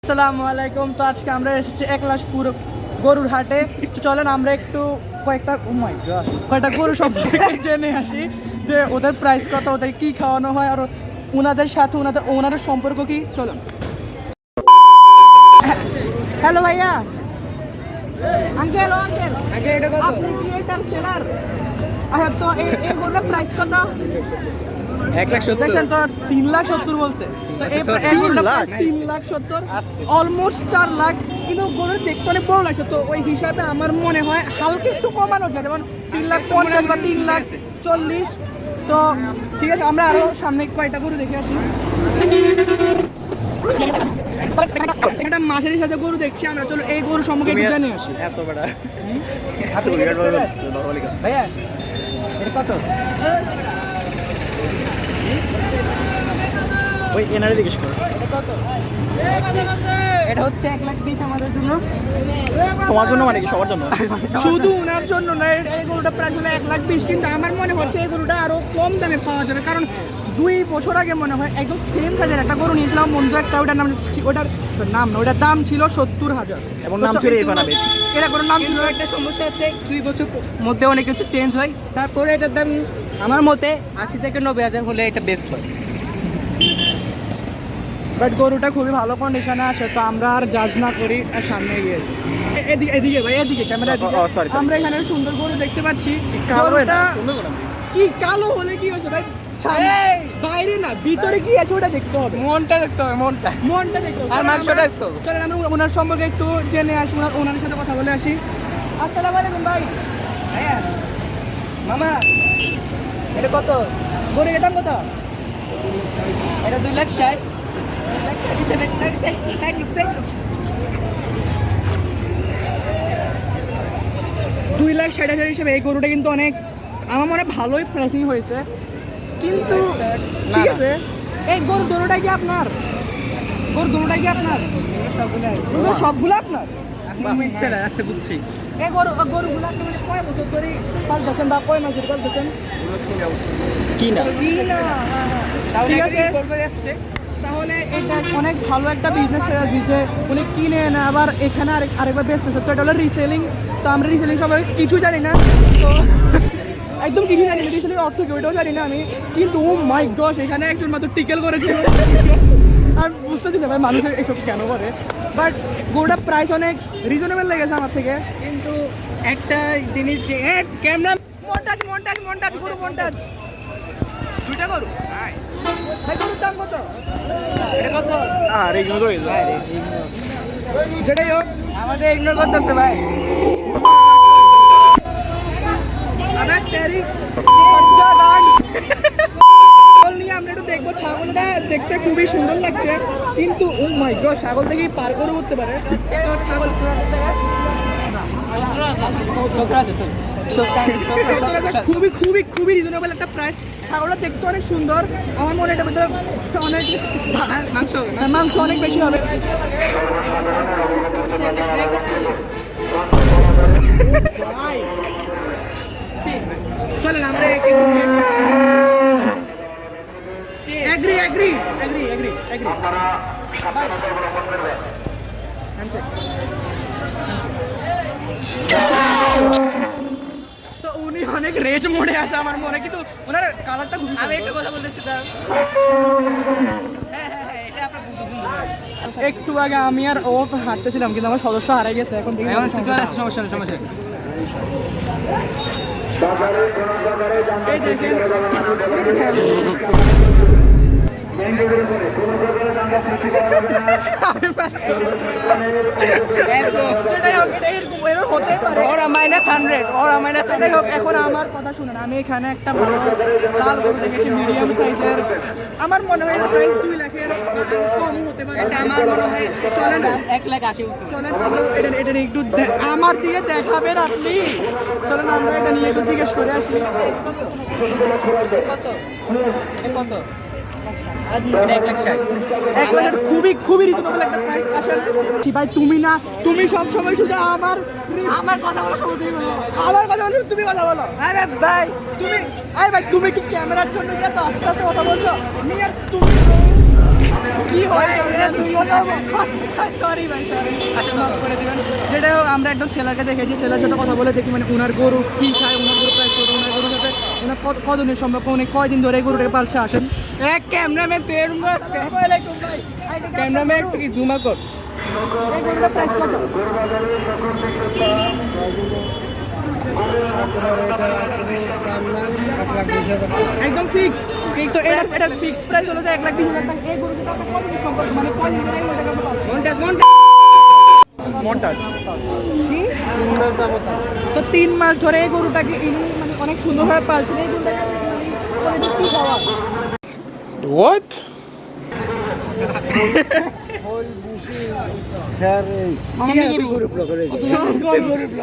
আসসালামু আলাইকুম। তো আজকে আমরা এসেছি একলাশপুর গরুর হাটে। তো চলেন আমরা একটু কয়েকটা গরু সম্পর্কে জেনে আসি যে ওদের প্রাইস কত, ওদের কি খাওয়ানো হয়, আর ওনাদের সাথে ওনাদের ওনারের সম্পর্ক কি। চলুন। হ্যালো ভাইয়া, আঙ্কেল আপনি কি এটার সেলার? আচ্ছা, তো এই গরুটার প্রাইস কত? 1,70,000 দেখেন তো 3,70,000 বলছে। তো এই 3,70,000 অলমোস্ট 4 লাখ, কিন্তু গরুর দেখতে অনেক বড় লাগছে। তো ওই হিসাবে আমার মনে হয় হালকা একটু কমানো যায়, যেমন 3,50,000 বা 3,40,000। তো ঠিক আছে, আমরা আরো সামনে কয়টা গরু দেখে আসি। একটা মাসের সাথে গরু দেখছি আমরা, চলো এই গরু সম্পর্কে একটু জেনে আসি। এত বড় ভাইয়া এটা কত? ওই এনারে জিজ্ঞেস করো। এটা হচ্ছে 1,20,000 আমাদের জন্য। তোমার জন্য মানে কি সবার জন্য? শুধু ওনার জন্য না, এই গরুটা প্রাইস হলো 1,20,000, কিন্তু আমার মনে হচ্ছে এই গরুটা আরো কম দামে পাওয়া যাবে, কারণ 2 বছর আগে মনে হয় একদম সেম সাইজের একটা গরু নিয়েছিলাম বন্ধু একটা, ওটার দাম ছিল 70,000 এবং নাম ছিল ইরফান আহমেদ। এটা গরুর নাম ছিল। একটা সমস্যা আছে, 2 বছর মধ্যে অনেক কিছু চেঞ্জ হয়, তারপরে এটার দাম আমার মতে 80 থেকে 90,000 হলে এটা বেস্ট হয়। বাট গরুটা খুবই ভালো কন্ডিশনে আছে, তো আমরা আর জাজ না করি, আর সামনে গিয়ে এদিকে ভাই, এদিকে ক্যামেরা। sorry. আমরা এখানে সুন্দর গরু দেখতে পাচ্ছি। কালো গরুটা না, সুন্দর করে নাম। কি কালো হলে কি হয়েছে ভাই? বাইরে না, ভিতরে কি আছে ওটা দেখতে হবে, মনটা দেখতে হবে, মনটা দেখতে হবে, আর মাংসটা দেখতে হবে। চলেন আমরা ওনার সম্পর্কে একটু জেনে আসি, ওনার সাথে কথা বলে আসি। আসসালামু আলাইকুম ভাই। হ্যাঁ মামা, এটা কত? গরুর দাম কত? এটা 2,60,000। $2,60,000 হিসেবে এই গরুটা কিন্তু অনেক, আমার মনে হয় ভালোই প্রাইসিং হয়েছে, কিন্তু ঠিক আছে। এই গরুটা কি আপনার? গরুটা কি আপনার? সবগুলো আপনার? আচ্ছা বুঝছি। এই গরুগুলো আপনি মানে কয় বছর ধরে পালতেছেন বা কয় মাসের পালতেছেন? কি না তাহলে ঠিক আছে। করবে আসছে। তাহলে এটা অনেক ভালো একটা বিজনেস স্ট্র্যাটেজি যে উনি কিনে এনে আবার এখানে আরেকবার বেচতেছে। তো এটা হলো রিসেলিং। তো আমরা রিসেলিং সবাই কিছু জানি না, তো একদম কিছু জানি না, রিসেলিং অর্থ কি ওইটাও জানি না আমি, কিন্তু ও মাই গড এখানে একজন মাত্র টিকেল করেছিল। আমি বুঝতেছি না ভাই মানুষের এসব কেন করে, বাট গরুটার প্রাইস অনেক রিজনেবল লেগেছে আমার থেকে। কিন্তু একটা জিনিস যে ক্যামেরা মন্টাজ দুইটা গরু ভাই, গরুর দাম কত? এটা কত? আর ইগনোর করে দাও। যেটাই হোক, আমাদের ইগনোর করতেছে ভাই। আবার তেরি নিয়ে আমরা একটু দেখবো। ছাগলটা দেখতে খুবই সুন্দর লাগছে, কিন্তু ও মাই গড ছাগল থেকে পার করে উঠতে পারে। ছাগল খুবই খুবই খুবই রিজনেবল একটা প্রাইস। ছাগলটা দেখতে অনেক সুন্দর, আমার মনে এটা ভিতরে অনেক মাংস অনেক বেশি হবে। চলেন আমরা এগ্রি তো উনি অনেক রেজ মোডে আছে আমার মনে, কিন্তু ওনার কালারটা খুব আমি একটা কথা বলতেছি তার। এটা আপনার একটু আগে আমি আর ও হাঁটতেছিলাম, কিন্তু আমার সদস্য হারাই গেছে। এখন দেখি সমস্যা নেই। এই দেখেন হতে পারে ওরা -100, ওরা -100। যাই হোক, এখন আমার কথা শুনেন, আমি এখানে একটা ভালো লাল গরু দেখেছি মিডিয়াম সাইজের। আমার মনে হয় প্রাইস 2 লাখের কম হতে পারে। এটা আমার মনে হয় চলেন 1,80,000। চলেন এটা নিয়ে একটু আমার দিকে দেখাবেন আপনি। চলেন আমরা এটা নিয়ে একটু জিজ্ঞেস করে আসি। কত? 1,60,000। 1 লাখের খুবই খুবই রিজনেবল একটা প্রাইস। আসেন ভাই, তুমি সব সময় শুধু আমার কথা বলো, আমার কথা বলো, তুমি কথা বলো। আরে ভাই তুমি কি ক্যামেরার জন্য কি এত আস্তে আস্তে কথা বলছো? আমি আর তুমি কি হয় সরি ভাই সরি আচ্ছা মাফ করে দিবেন। যেটা হোক, আমরা একদম সেলারকে দেখেছি, সেলার সাথে কথা বলে দেখি মানে ওনার গরু কী খায়, ওনার গরু প্রাইস কত, ওনার গরুর সাথে ওনার কতদিনের সম্পর্ক, উনি কয়দিন ধরে এই গরুটাকে পালছে আসেন। ক্যামেরাম্যান তের ক্যামেরাম্যান একটু কি জুমা কর। এই গরুটার প্রাইস কত? একদম ফিক্সড তো এটার ফিক্সড প্রাইস হলো যে 1,20,000 টাকা। এই গরুটার সাথে কতদিন সম্পর্ক, মানে কয়দিন ধরে এই গরুটাকে আপনি পালছেন? মন্টাজ কি? তো 3 মাস ধরে এই গরুটাকে ইনি মানে অনেক সুন্দরভাবে পালছেন। এই গরুটাকে প্রতিদিন কি খাওয়া? What?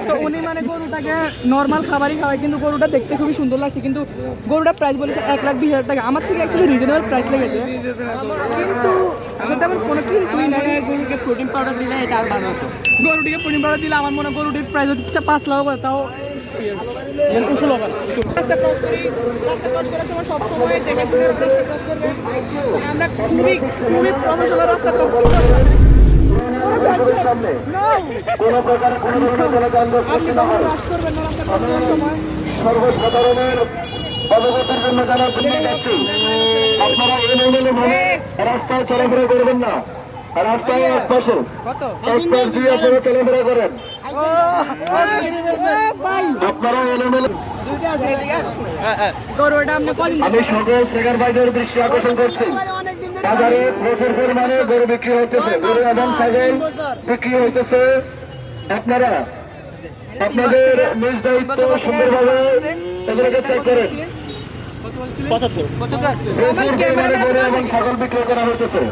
তো উনি মানে গরুটাকে নর্মাল খাবারই খাওয়ায়, কিন্তু গরুটা দেখতে খুবই সুন্দর লাগছে। কিন্তু গরুটার প্রাইস বলেছে 1,20,000 টাকা। আমার থেকে অ্যাকচুয়ালি রিজনেবল প্রাইস লেগেছে, কিন্তু আসলে আমার কোনো কিছুই নাই। গরুকে প্রোটিন পাউডার দিলে এটা আর ভালো হতো। গরুটিকে পরিমাণ পাউডার দিলে আমার মনে হয় গরুটির প্রাইস হচ্ছে 5 লাখ করে, তাও উসুল হবে। রাস্তা ক্রস করার সময় সবসময় দেখে শুনে রাস্তা ক্রস করবে। আমরা খুবই খুবই প্রফেশনাল রাস্তা ক্রস করবো। আপনি তখন রাশ করবেন না রাস্তা ক্রস করার সময়। সর্বসাধারণের অবগতির জন্য জানার জন্য চাচ্ছি, আপনারা এলোমেলো ভাবে রাস্তায় চলাফেরা করবেন না। রাস্তায় এক পাশে এক পাশ দিয়ে আপনারা চলাফেরা করেন। আপনারা এলোমেলো। গরুটা আপনি কদিন আমি সকল সেকার ভাইদের দৃষ্টি আকর্ষণ করছি, বাজারে প্রচুর পরিমাণে গরু বিক্রি হইতেছে, গরু এবং ছাগল বিক্রি হইতেছে। আপনারা আপনাদের নিজ দায়িত্ব সুন্দরভাবে এগুলোকে চেক করেন। 75 প্রচুর পরিমাণে গরু এবং ছাগল বিক্রি করা হইতেছে।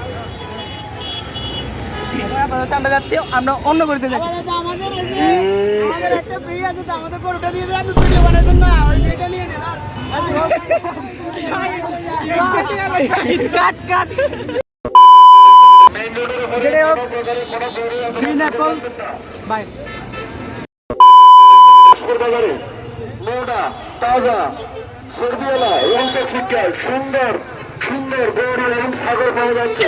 আমরা যাচ্ছি, আমরা অন্য গরুতে যাচ্ছি। আমাদের একটা ফ্রি আছে তো, আমাদের গরুটা দিয়ে দেয়, আমি ভিডিও বানাইছেন না, ওই ভিডিওটা নিয়ে নেন। কাট কাট গ্রিন অ্যাপলস বাই। বাজারে মোটা তাজা সর্দিওয়ালা এবং শিক্ষা সুন্দর সুন্দর গরু এবং ছাগল পাওয়া যাচ্ছে।